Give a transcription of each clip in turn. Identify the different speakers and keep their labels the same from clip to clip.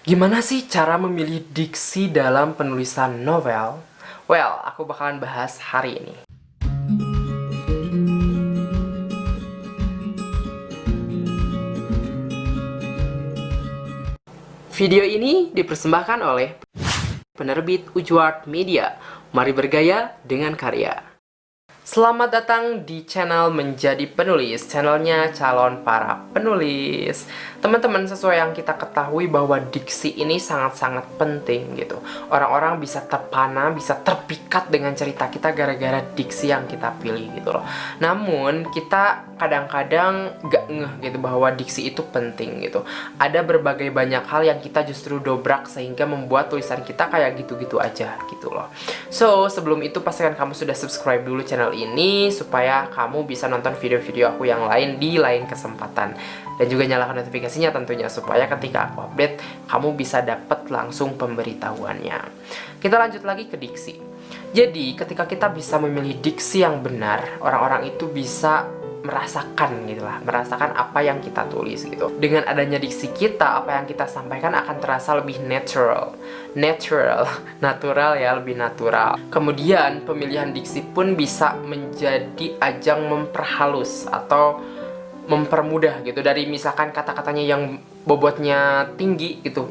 Speaker 1: Gimana sih cara memilih diksi dalam penulisan novel? Well, aku bakalan bahas hari ini. Video ini dipersembahkan oleh penerbit Ujward Media. Mari bergaya dengan karya. Selamat datang di channel Menjadi Penulis, channelnya calon para penulis. Teman-teman, sesuai yang kita ketahui bahwa diksi ini sangat-sangat penting gitu. Orang-orang bisa terpana, bisa terpikat dengan cerita kita gara-gara diksi yang kita pilih gitu loh. Namun, kita kadang-kadang gak ngeh gitu bahwa diksi itu penting gitu. Ada berbagai banyak hal yang kita justru dobrak sehingga membuat tulisan kita kayak gitu-gitu aja gitu loh. So, sebelum itu pastikan kamu sudah subscribe dulu channel ini supaya kamu bisa nonton video-video aku yang lain di lain kesempatan. Dan juga nyalakan notifikasinya tentunya supaya ketika aku update kamu bisa dapat langsung pemberitahuannya. Kita lanjut lagi ke diksi. Jadi, ketika kita bisa memilih diksi yang benar, orang-orang itu bisa merasakan gitu lah, merasakan apa yang kita tulis gitu. Dengan adanya diksi kita, apa yang kita sampaikan akan terasa lebih natural, natural ya, lebih natural. Kemudian pemilihan diksi pun bisa menjadi ajang memperhalus atau mempermudah gitu, dari misalkan kata-katanya yang bobotnya tinggi gitu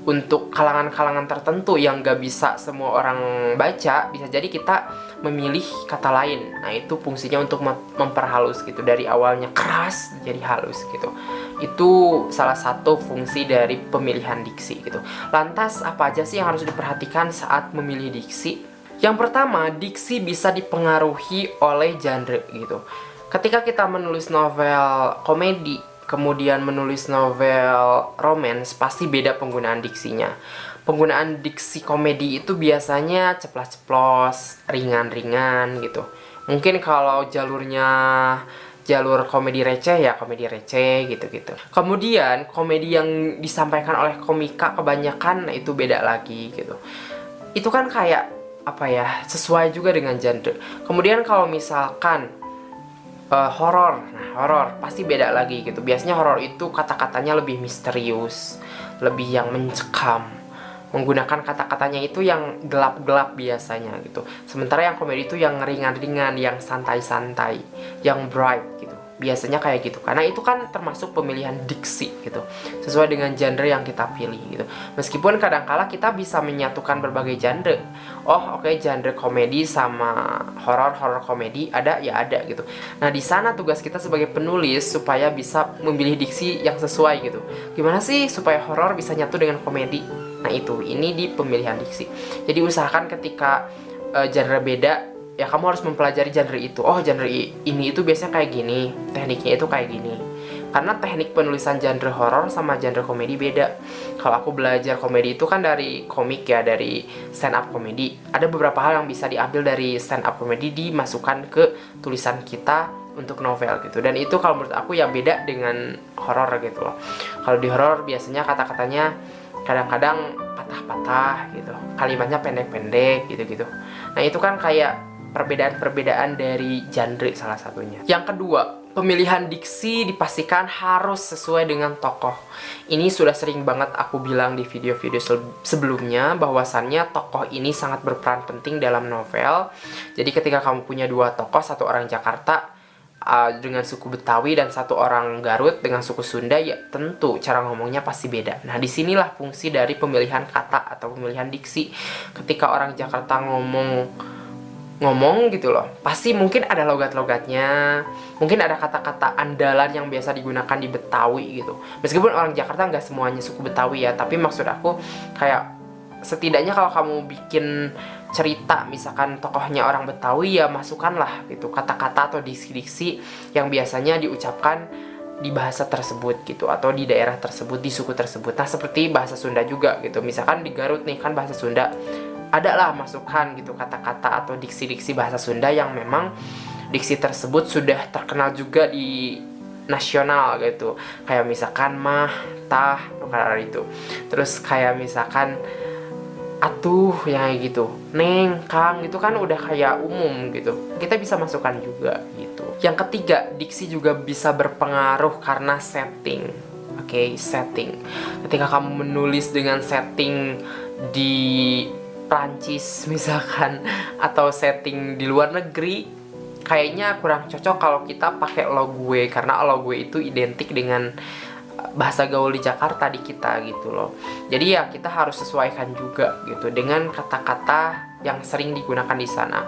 Speaker 1: untuk kalangan-kalangan tertentu yang gak bisa semua orang baca, bisa jadi kita memilih kata lain. Nah, itu fungsinya untuk memperhalus gitu, dari awalnya keras jadi halus gitu. Itu salah satu fungsi dari pemilihan diksi gitu. Lantas apa aja sih yang harus diperhatikan saat memilih diksi? Yang pertama, diksi bisa dipengaruhi oleh genre gitu. Ketika kita menulis novel komedi, kemudian menulis novel romance, pasti beda penggunaan diksinya. Penggunaan diksi komedi itu biasanya ceplas-ceplos, ringan-ringan gitu. Mungkin kalau jalur komedi receh ya komedi receh gitu-gitu. Kemudian komedi yang disampaikan oleh komika kebanyakan, nah itu beda lagi gitu. Itu kan kayak apa ya, sesuai juga dengan genre. Kemudian kalau misalkan horor, nah horor pasti beda lagi gitu. Biasanya horor itu kata-katanya lebih misterius, lebih yang mencekam, menggunakan kata-katanya itu yang gelap-gelap biasanya gitu. Sementara yang komedi itu yang ringan-ringan, yang santai-santai, yang bright gitu. Biasanya kayak gitu, karena itu kan termasuk pemilihan diksi gitu, sesuai dengan genre yang kita pilih gitu. Meskipun kadangkala kita bisa menyatukan berbagai genre. Oh oke, genre komedi sama horor komedi ada ya ada gitu. Nah, di sana tugas kita sebagai penulis supaya bisa memilih diksi yang sesuai gitu. Gimana sih supaya horor bisa nyatu dengan komedi? Nah, ini di pemilihan diksi. Jadi usahakan ketika genre beda, ya kamu harus mempelajari genre itu. Oh, genre ini itu biasanya kayak gini, tekniknya itu kayak gini. Karena teknik penulisan genre horor sama genre komedi beda. Kalau aku belajar komedi itu kan dari komik ya, dari stand up komedi. Ada beberapa hal yang bisa diambil dari stand up komedi dimasukkan ke tulisan kita untuk novel gitu. Dan itu kalau menurut aku yang beda dengan horor gitu loh. Kalau di horor biasanya kata-katanya kadang-kadang patah-patah gitu, kalimatnya pendek-pendek gitu-gitu. Nah, itu kan kayak perbedaan-perbedaan dari genre salah satunya. Yang kedua, pemilihan diksi dipastikan harus sesuai dengan tokoh. Ini sudah sering banget aku bilang di video-video sebelumnya, bahwasannya tokoh ini sangat berperan penting dalam novel. Jadi ketika kamu punya dua tokoh, satu orang Jakarta dengan suku Betawi dan satu orang Garut dengan suku Sunda, ya tentu cara ngomongnya pasti beda. Nah, disinilah fungsi dari pemilihan kata atau pemilihan diksi. Ketika orang Jakarta ngomong gitu loh, pasti mungkin ada logat-logatnya, mungkin ada kata-kata andalan yang biasa digunakan di Betawi gitu. Meskipun orang Jakarta nggak semuanya suku Betawi ya, tapi maksud aku kayak setidaknya kalau kamu bikin cerita misalkan tokohnya orang Betawi, ya masukkanlah gitu kata-kata atau diksi-diksi yang biasanya diucapkan di bahasa tersebut gitu, atau di daerah tersebut, di suku tersebut. Nah, seperti bahasa Sunda juga gitu, misalkan di Garut nih kan bahasa Sunda, ada lah masukan gitu kata-kata atau diksi-diksi bahasa Sunda yang memang diksi tersebut sudah terkenal juga di nasional gitu. Kayak misalkan mah, tah, karena itu. Terus kayak misalkan atuh, yang kayak gitu, neng, kang, gitu kan udah kayak umum gitu. Kita bisa masukkan juga gitu. Yang ketiga, diksi juga bisa berpengaruh karena setting. Oke, setting. Ketika kamu menulis dengan setting di Prancis misalkan, atau setting di luar negeri, kayaknya kurang cocok kalau kita pakai lo gue, karena lo gue itu identik dengan bahasa gaul di Jakarta di kita gitu loh. Jadi ya kita harus sesuaikan juga gitu dengan kata-kata yang sering digunakan di sana.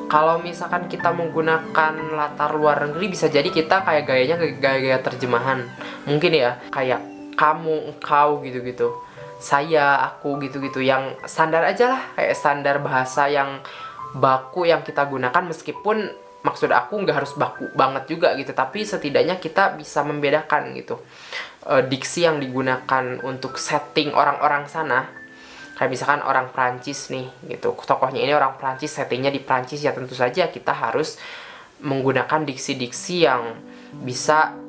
Speaker 1: Kalau misalkan kita menggunakan latar luar negeri, bisa jadi kita kayak gayanya gaya-gaya terjemahan. Mungkin ya, kayak kamu, engkau gitu-gitu. Saya, aku gitu-gitu, yang standar aja lah, kayak standar bahasa yang baku yang kita gunakan, meskipun maksud aku nggak harus baku banget juga gitu, tapi setidaknya kita bisa membedakan gitu diksi yang digunakan untuk setting orang-orang sana. Kayak misalkan orang Prancis nih gitu, tokohnya ini orang Prancis, settingnya di Prancis, ya tentu saja kita harus menggunakan diksi-diksi yang bisa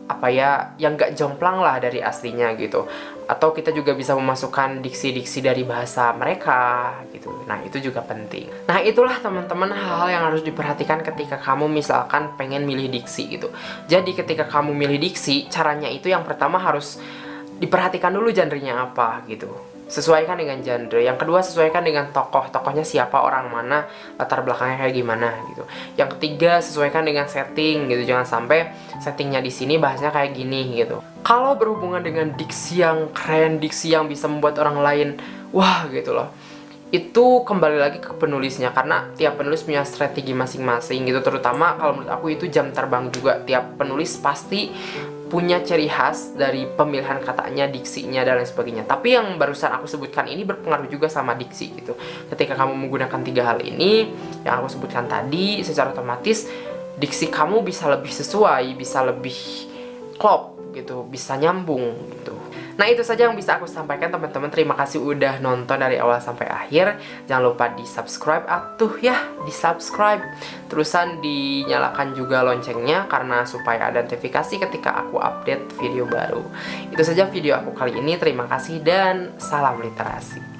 Speaker 1: apa ya, yang gak jomplang lah dari aslinya gitu. Atau kita juga bisa memasukkan diksi-diksi dari bahasa mereka gitu. Nah, itu juga penting. Nah, itulah teman-teman hal-hal yang harus diperhatikan ketika kamu misalkan pengen milih diksi gitu. Jadi ketika kamu milih diksi, caranya itu yang pertama harus diperhatikan dulu genrenya apa gitu. Sesuaikan dengan genre. Yang kedua, sesuaikan dengan tokohnya siapa, orang mana, latar belakangnya kayak gimana gitu. Yang ketiga, sesuaikan dengan setting gitu. Jangan sampai settingnya di sini bahasnya kayak gini gitu. Kalau berhubungan dengan diksi yang keren, diksi yang bisa membuat orang lain wah gitu loh, itu kembali lagi ke penulisnya, karena tiap penulis punya strategi masing-masing gitu. Terutama kalau menurut aku itu jam terbang juga. Tiap penulis pasti punya ciri khas dari pemilihan katanya, diksinya, dan lain sebagainya. Tapi yang barusan aku sebutkan ini berpengaruh juga sama diksi gitu. Ketika kamu menggunakan 3 hal ini yang aku sebutkan tadi, secara otomatis diksi kamu bisa lebih sesuai, bisa lebih klop gitu, bisa nyambung gitu. Nah, itu saja yang bisa aku sampaikan teman-teman. Terima kasih udah nonton dari awal sampai akhir. Jangan lupa di subscribe, atuh ya, di subscribe. Terusan dinyalakan juga loncengnya, karena supaya ada notifikasi ketika aku update video baru. Itu saja video aku kali ini. Terima kasih dan salam literasi.